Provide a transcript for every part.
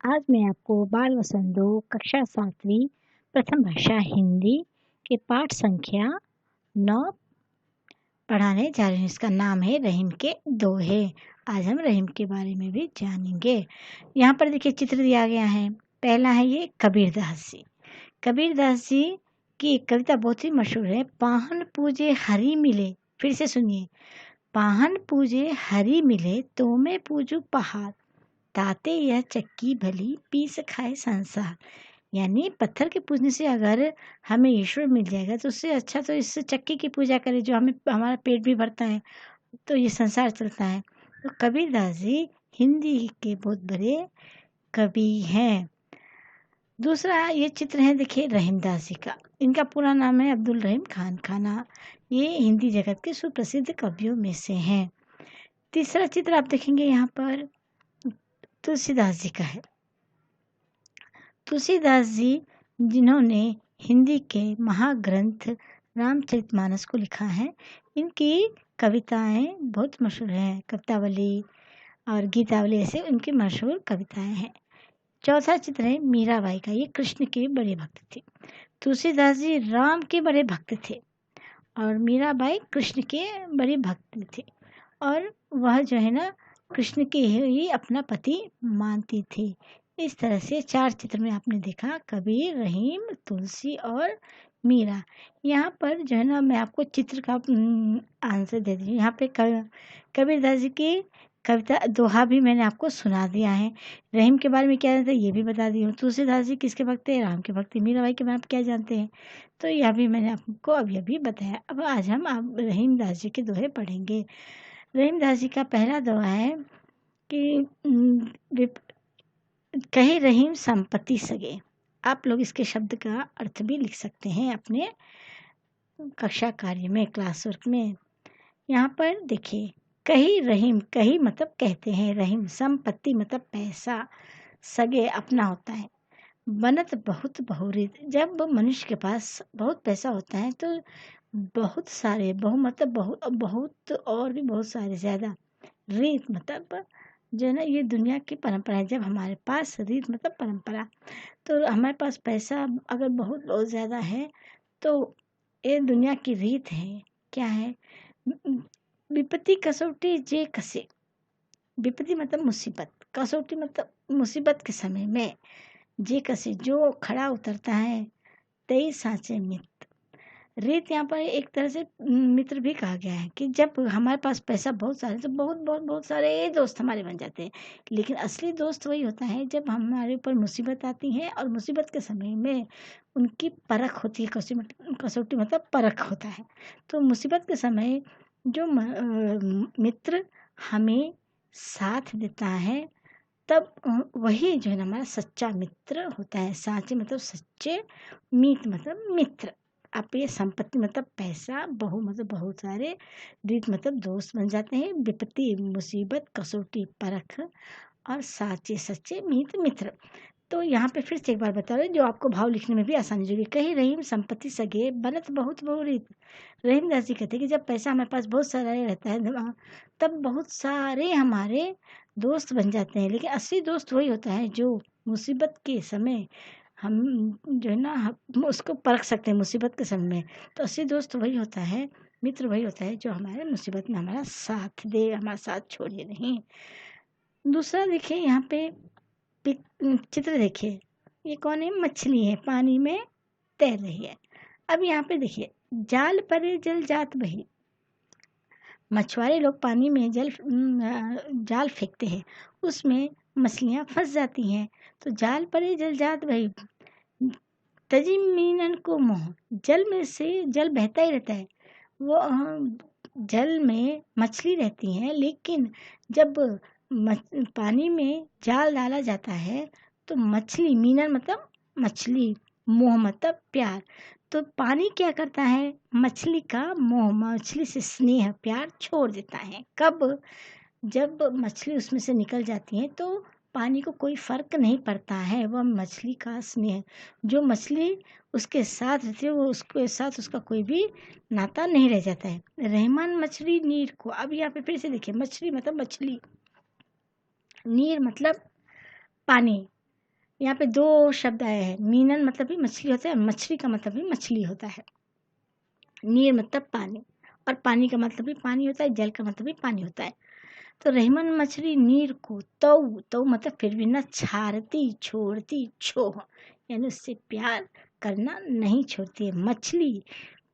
आज मैं आपको बाल वसंत 2 कक्षा 7वीं प्रथम भाषा हिंदी के पाठ संख्या 9 पढ़ाने जा रही हूँ। इसका नाम है रहीम के दोहे। आज हम रहीम के बारे में भी जानेंगे। यहाँ पर देखिए चित्र दिया गया है। पहला है ये कबीरदास जी। कबीरदास जी की एक कविता बहुत ही मशहूर है। पाहन पूजे हरि मिले, फिर से सुनिए। पाहन पूजे हरि मिले तो मैं पूजू पहाड़, ताते यह चक्की भली पीस खाए संसार। यानी पत्थर के पूजने से अगर हमें ईश्वर मिल जाएगा तो उससे अच्छा तो इस चक्की की पूजा करें जो हमें हमारा पेट भी भरता है, तो ये संसार चलता है। तो कबीरदास जी हिंदी के बहुत बड़े कवि हैं। दूसरा ये चित्र है, देखिए रहीमदास जी का। इनका पूरा नाम है अब्दुल रहीम खान खाना। ये हिंदी जगत के सुप्रसिद्ध कवियों में से हैं। तीसरा चित्र आप देखेंगे यहाँ पर तुलसीदास जी का है। तुलसीदास जी जिन्होंने हिंदी के महाग्रंथ रामचरितमानस को लिखा है, इनकी कविताएं बहुत मशहूर हैं। कवितावली और गीतावली ऐसे उनकी मशहूर कविताएं हैं। चौथा चित्र है मीराबाई का। ये कृष्ण के बड़े भक्त थे। तुलसीदास जी राम के बड़े भक्त थे और मीराबाई कृष्ण के बड़े भक्त थे, और वह जो है ना कृष्ण के ही अपना पति मानती थी। इस तरह से चार चित्र में आपने देखा, कबीर, रहीम, तुलसी और मीरा। यहाँ पर जो है ना मैं आपको चित्र का आंसर दे दी। यहाँ पे कबीरदास जी की कविता दोहा भी मैंने आपको सुना दिया है। रहीम के बारे में क्या जानते हैं ये भी बता दी हूँ। तुलसीदास जी किसके भक्त थे? राम के भक्त थे। मीराबाई के बारे में क्या जानते हैं? तो यह भी मैंने आपको अभी बताया। अब आज हम रहीम दास जी के दोहे पढ़ेंगे। रहीम दास जी का पहला दोहा है कि कहे रहीम संपत्ति सगे। आप लोग इसके शब्द का अर्थ भी लिख सकते हैं अपने कक्षा कार्य में, क्लास वर्क में। यहाँ पर देखिए, कही रहीम, कही मतलब कहते हैं, रहीम संपत्ति मतलब पैसा, सगे अपना होता है। बनत बहुत बहुरीत, जब मनुष्य के पास बहुत पैसा होता है तो बहुत सारे, बहु मतलब बहुत, बहुत और भी बहुत सारे, ज़्यादा। रीत मतलब जो है ना ये दुनिया की परंपरा है। जब हमारे पास, रीत मतलब परंपरा, तो हमारे पास पैसा अगर बहुत बहुत ज़्यादा है तो ये दुनिया की रीत है। क्या है? विपत्ति कसौटी जे कसे। विपत्ति मतलब मुसीबत, कसौटी मतलब मुसीबत के समय में, जे कसे जो खड़ा उतरता है, तई साचे मित्र। रीत यहाँ पर एक तरह से मित्र भी कहा गया है कि जब हमारे पास पैसा बहुत सारे तो बहुत बहुत बहुत सारे दोस्त हमारे बन जाते हैं, लेकिन असली दोस्त वही होता है जब हमारे ऊपर मुसीबत आती है और मुसीबत के समय में उनकी परख होती है। कसौटी मतलब परख होता है। तो मुसीबत के समय जो मित्र हमें साथ देता है, तब वही जो है ना हमारा सच्चा मित्र होता है। साचे मतलब सच्चे, मीत मतलब मित्र। आप ये संपत्ति मतलब पैसा, बहु मतलब बहुत सारे, रीत मतलब दोस्त बन जाते हैं, विपत्ति मुसीबत, कसौटी परख, और साचे सच्चे, मीत मित्र। तो यहाँ पे फिर से एक बार बता रहे जो आपको भाव लिखने में भी आसानी होगी। कही रहीम संपत्ति सगे, बनत बहुत बहुरीत। रहीमदास जी कहते हैं कि जब पैसा हमारे पास बहुत सारा रहता है तब बहुत सारे हमारे दोस्त बन जाते हैं, लेकिन असली दोस्त वही होता है जो मुसीबत के समय हम जो है ना हम उसको परख सकते हैं। मुसीबत के समय में तो असली दोस्त वही होता है, मित्र वही होता है जो हमारे मुसीबत में हमारा साथ दे, हमारा साथ छोड़े नहीं। दूसरा देखिए यहाँ पे चित्र देखिए, ये कौन है? मछली है, पानी में तैर रही है। अब यहाँ पे देखिए, जाल परे जल जात बही। मछुआरे लोग पानी में जाल फेंकते हैं, उसमें मछलियाँ फंस जाती हैं। तो जाल परे जल जात बही, तजी मीनन को मोह। जल में से जल बहता ही रहता है, वो जल में मछली रहती हैं, लेकिन जब पानी में जाल डाला जाता है तो मछली, मीनन मतलब मछली, मोह मतलब प्यार। तो पानी क्या करता है? मछली का मोह, मछली से स्नेह प्यार छोड़ देता है। कब? जब मछली उसमें से निकल जाती है तो पानी को कोई फर्क नहीं पड़ता है, वह मछली का स्नेह, जो मछली उसके साथ रहती है वो उसके साथ उसका कोई भी नाता नहीं रह जाता है। रहमान मछली नीर को। अब यहाँ पे फिर से देखिए, मछली मतलब मछली, नीर मतलब पानी, यहाँ पे दो शब्द आए हैं। मीनन मतलब भी मछली होता है, मछली का मतलब भी मछली होता है। नीर मतलब पानी, और पानी का मतलब भी पानी होता है, जल का मतलब भी पानी होता है। तो रहीमन मछली नीर को तऊ मतलब फिर भी न छारती छोड़ती छोह, यानी उससे प्यार करना नहीं छोड़ती है। मछली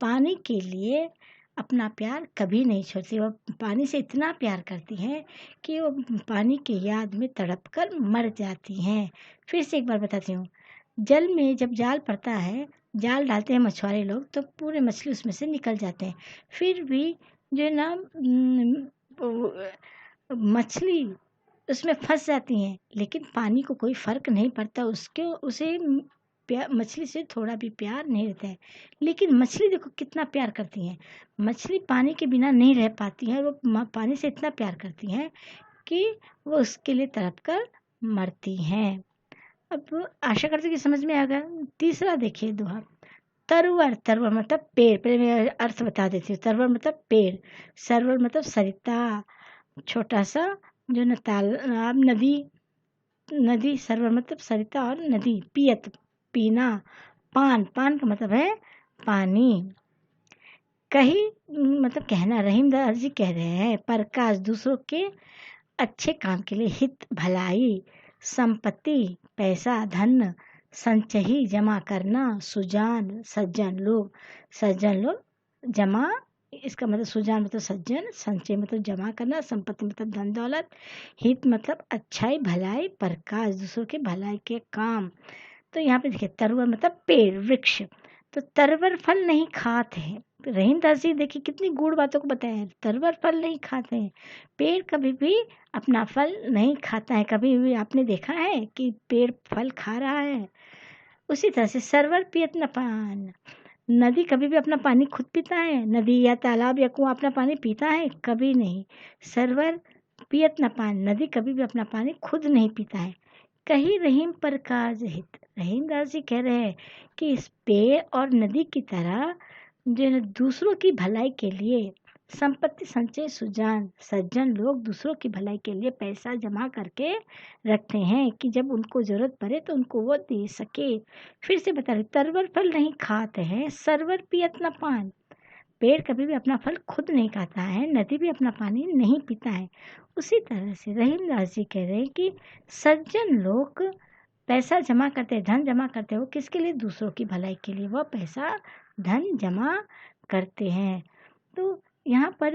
पानी के लिए अपना प्यार कभी नहीं छोड़ती। वो पानी से इतना प्यार करती हैं कि वो पानी की याद में तड़प कर मर जाती हैं। फिर से एक बार बताती हूँ। जल में जब जाल पड़ता है, जाल डालते हैं मछुआरे लोग, तो पूरे मछली उसमें से निकल जाते हैं। फिर भी जो है ना मछली उसमें फंस जाती हैं, लेकिन पानी को कोई फर्क नहीं पड़ता, उसे मछली से थोड़ा भी प्यार नहीं रहता है। लेकिन मछली देखो कितना प्यार करती हैं। मछली पानी के बिना नहीं रह पाती है, वो पानी से इतना प्यार करती हैं कि वो उसके लिए तड़प कर मरती हैं। अब आशा करती हूँ कि समझ में आ गया। तीसरा देखिए दोहा। तरवर, तरवर मतलब पेड़। पहले मैं अर्थ बता देती हूँ। तरवर मतलब पेड़, सरवर मतलब सरिता, छोटा सा जो न तालाब, नदी, नदी सरवर मतलब सरिता और नदी। पियत पीना, पान, पान का मतलब है पानी। कही मतलब कहना। रहीमदास जी कह रहे हैं प्रकाश दूसरों के अच्छे काम के लिए, हित भलाई, संपत्ति पैसा धन, संचयी जमा करना, सुजान सज्जन लोग जमा, इसका मतलब सुजान मतलब सज्जन, संचय मतलब जमा करना, संपत्ति मतलब धन दौलत, हित मतलब अच्छाई भलाई, प्रकाश दूसरों के भलाई के काम। तो यहाँ पे देखिए तरवर मतलब पेड़ वृक्ष। तो तरवर फल नहीं खाते हैं। रहीमदास जी देखिए कितनी गूढ़ बातों को बताया है। तरवर फल नहीं खाते हैं, पेड़ कभी भी अपना फल नहीं खाता है। कभी भी आपने देखा है कि पेड़ फल खा रहा है? उसी तरह से सरवर पियत न पान, नदी कभी भी अपना पानी खुद पीता है? नदी या तालाब या कुआं अपना पानी पीता है? कभी नहीं। सरवर पियत न पान, नदी कभी भी अपना पानी खुद नहीं पीता है। कहीं रहीम पर काज हित, रहीमदास जी कह रहे हैं कि इस पेड़ और नदी की तरह जो है दूसरों की भलाई के लिए संपत्ति संचय सुजान, सज्जन लोग दूसरों की भलाई के लिए पैसा जमा करके रखते हैं कि जब उनको जरूरत पड़े तो उनको वो दे सके। फिर से बता रहे, तरवर फल नहीं खाते हैं, सरवर पियत न पान, पेड़ कभी भी अपना फल खुद नहीं खाता है, नदी भी अपना पानी नहीं पीता है। उसी तरह से रहीमदास जी कह रहे हैं कि सज्जन लोग पैसा जमा करते, धन जमा करते हो किसके लिए? दूसरों की भलाई के लिए वह पैसा धन जमा करते हैं। तो यहाँ पर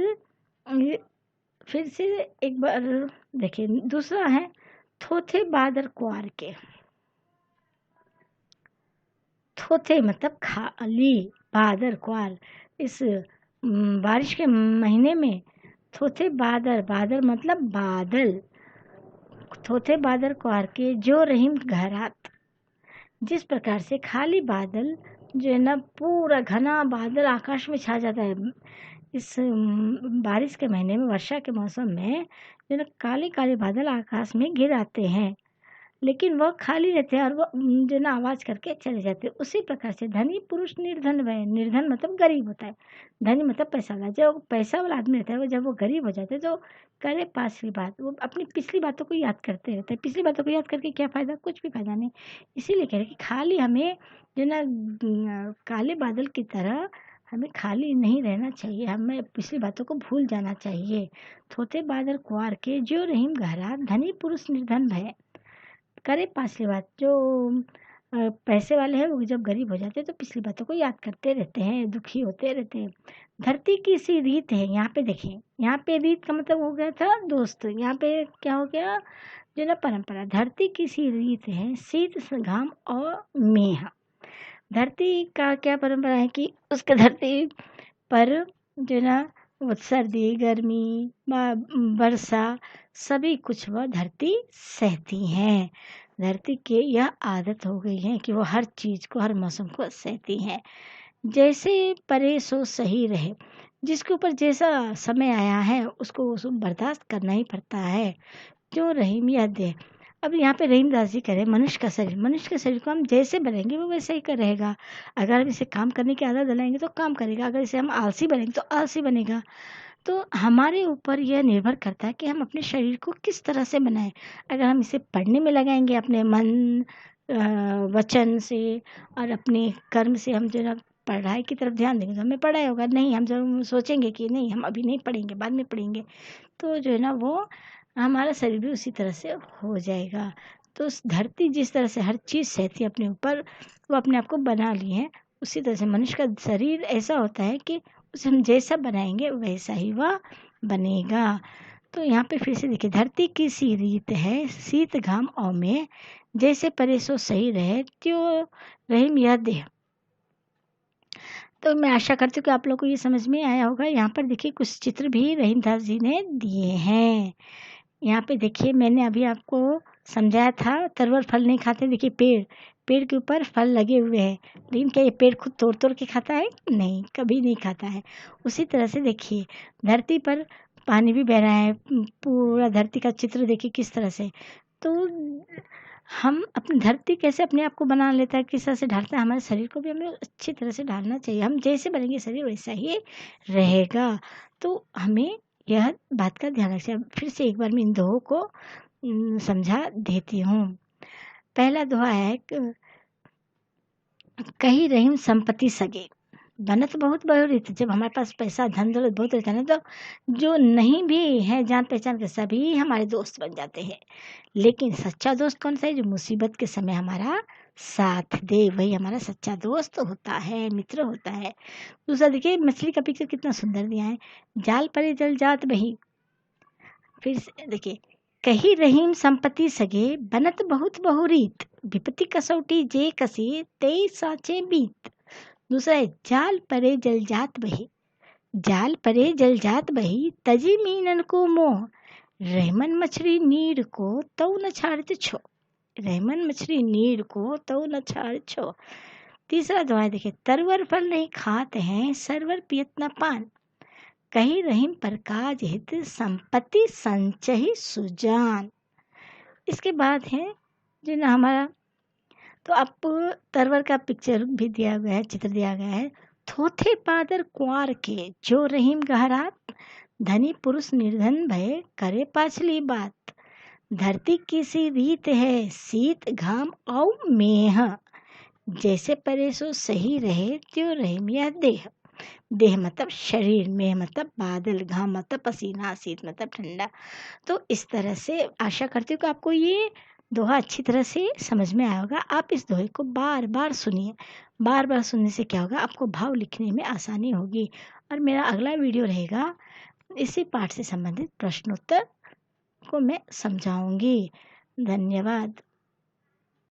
फिर से एक बार देखिए दूसरा है थोथे बादर कुआर के। थोथे मतलब खाली, बादर कुआर, इस बारिश के महीने में थोथे बादर, बादर मतलब बादल, थोथे बादर कुआर के जो रहीम घरात। जिस प्रकार से खाली बादल जो है ना, पूरा घना बादल आकाश में छा जाता है इस बारिश के महीने में, वर्षा के मौसम में जो ना काले काले बादल आकाश में गिर आते हैं, लेकिन वह खाली रहते हैं और वह जो ना आवाज़ करके चले जाते हैं। उसी प्रकार से धनी पुरुष निर्धन वह, निर्धन मतलब गरीब होता है, धनी मतलब पैसा वाला। जो पैसा वाला आदमी रहता है वो जब वो गरीब हो जाते हैं तो करे पाछली बात, वो अपनी पिछली बातों को याद करते रहते हैं। पिछली बातों को याद करके क्या फ़ायदा? कुछ भी फ़ायदा नहीं। इसीलिए कह रहे कि खाली हमें जो ना काले बादल की तरह हमें खाली नहीं रहना चाहिए, हमें पिछली बातों को भूल जाना चाहिए। थोथे बादल कुआर के जो रहीम गहरा, धनी पुरुष निर्धन भय, करे पाछली बात। जो पैसे वाले हैं वो जब गरीब हो जाते हैं तो पिछली बातों को याद करते रहते हैं, दुखी होते रहते हैं। धरती की सी रीत है, यहाँ पे देखें, यहाँ पे रीत का मतलब हो गया था दोस्त, यहाँ पे क्या हो गया? जो ना परंपरा। धरती की सी रीत है, शीत घाम और मेह। धरती का क्या परंपरा है कि उसके धरती पर जो ना वो सर्दी गर्मी वर्षा सभी कुछ वह धरती सहती हैं। धरती के यह आदत हो गई है कि वो हर चीज़ को, हर मौसम को सहती हैं। जैसे परे सो सही रहे, जिसके ऊपर जैसा समय आया है उसको बर्दाश्त करना ही पड़ता है। जो रहीम यह दे। अब यहाँ पे रहीमदास जी कह रहे हैं मनुष्य के शरीर को हम जैसे बनाएंगे वो वैसे ही कर रहेगा। अगर हम इसे काम करने की आदत दिलाएंगे तो काम करेगा, अगर इसे हम आलसी बनेंगे तो आलसी बनेगा। तो हमारे ऊपर यह निर्भर करता है कि हम अपने शरीर को किस तरह से बनाएं। अगर हम इसे पढ़ने में लगाएंगे, अपने मन वचन से और अपने कर्म से हम जो है ना पढ़ाई की तरफ ध्यान देंगे तो हमें पढ़ाई होगा। नहीं, हम जब सोचेंगे कि नहीं हम अभी नहीं पढ़ेंगे, बाद में पढ़ेंगे, तो जो है ना वो हमारा शरीर भी उसी तरह से हो जाएगा। तो उस धरती जिस तरह से हर चीज़ सहती है अपने ऊपर, वो अपने आप को बना ली है, उसी तरह से मनुष्य का शरीर ऐसा होता है कि उसे हम जैसा बनाएंगे वैसा ही वह बनेगा। तो यहाँ पे फिर से देखिए, धरती की सी रीत है शीत घाम औ में, जैसे परे सो सही रहे त्यों रहीम यह देह। तो मैं आशा करती हूँ कि आप लोग को ये समझ में आया होगा। यहाँ पर देखिए कुछ चित्र भी रहीमदास जी ने दिए हैं। यहाँ पे देखिए मैंने अभी आपको समझाया था, तरवर फल नहीं खाते। देखिए पेड़ के ऊपर फल लगे हुए हैं, लेकिन क्या ये पेड़ खुद तोड़ तोड़ के खाता है? नहीं, कभी नहीं खाता है। उसी तरह से देखिए धरती पर पानी भी बह रहा है, पूरा धरती का चित्र देखिए किस तरह से। तो हम अपनी धरती कैसे अपने आप को बना लेता है, किस तरह से ढालता है, हमारे शरीर को भी हमें अच्छी तरह से ढालना चाहिए। हम जैसे बनेंगे शरीर वैसा ही रहेगा। तो हमें यह बात का ध्यान रखना चाहिए। फिर से एक बार मैं इन दोहों को समझा देती हूँ। पहला दोहा है, कही रहीम संपत्ति सगे, बनत बहुत बहुरीत। जब हमारे पास पैसा धन दौलत बहुत रहता है ना, तो जो नहीं भी है जान पहचान के सभी हमारे दोस्त बन जाते हैं। लेकिन सच्चा दोस्त कौन सा है? जो मुसीबत के समय हमारा साथ दे, वही हमारा सच्चा दोस्त होता है, मित्र होता है। दूसरा देखिए मछली का पिक्चर कितना सुंदर दिया है, जाल परे जल जात बही। फिर से देखिए, कही रहीम संपत्ति सगे, बनत बहुत बहुरीत। विपत्ति कसौटी जे कसी, तेई साचे बीत। दूसरा है, जाल परे जल जात बही, जाल परे जल जात बही, तजी मीनन को मोह। रहमन मछली नीर को तऊ न छाड़त छो, रहमन मछली नीर को तऊ न छाड़ छो। तीसरा दोहा देखिए, तरवर फल नहीं खाते हैं, सरवर पियत न पान। कही रहीम पर काज हित, संपत्ति संचही सुजान। इसके बाद है जो ना हमारा, तो आपको तरवर का पिक्चर भी दिया गया है, चित्र दिया गया है। थोथे पादर कुआर के, जो रहीम गहरात, धनी पुरुष निर्धन भय, करे पाछली बात। धरती की सी रीत है शीत घाम और मेह, जैसे परे सो सही रहे त्यों रहीम यह देह। देह मतलब शरीर, में मतलब बादल, घाम मतलब पसीना, शीत मतलब ठंडा। तो इस तरह से आशा करती हूँ कि आपको ये दोहा अच्छी तरह से समझ में आया होगा। आप इस दोहे को बार बार सुनिए, बार बार सुनने से क्या होगा, आपको भाव लिखने में आसानी होगी। और मेरा अगला वीडियो रहेगा इसी पाठ से संबंधित प्रश्नोत्तर को मैं समझाऊंगी। धन्यवाद।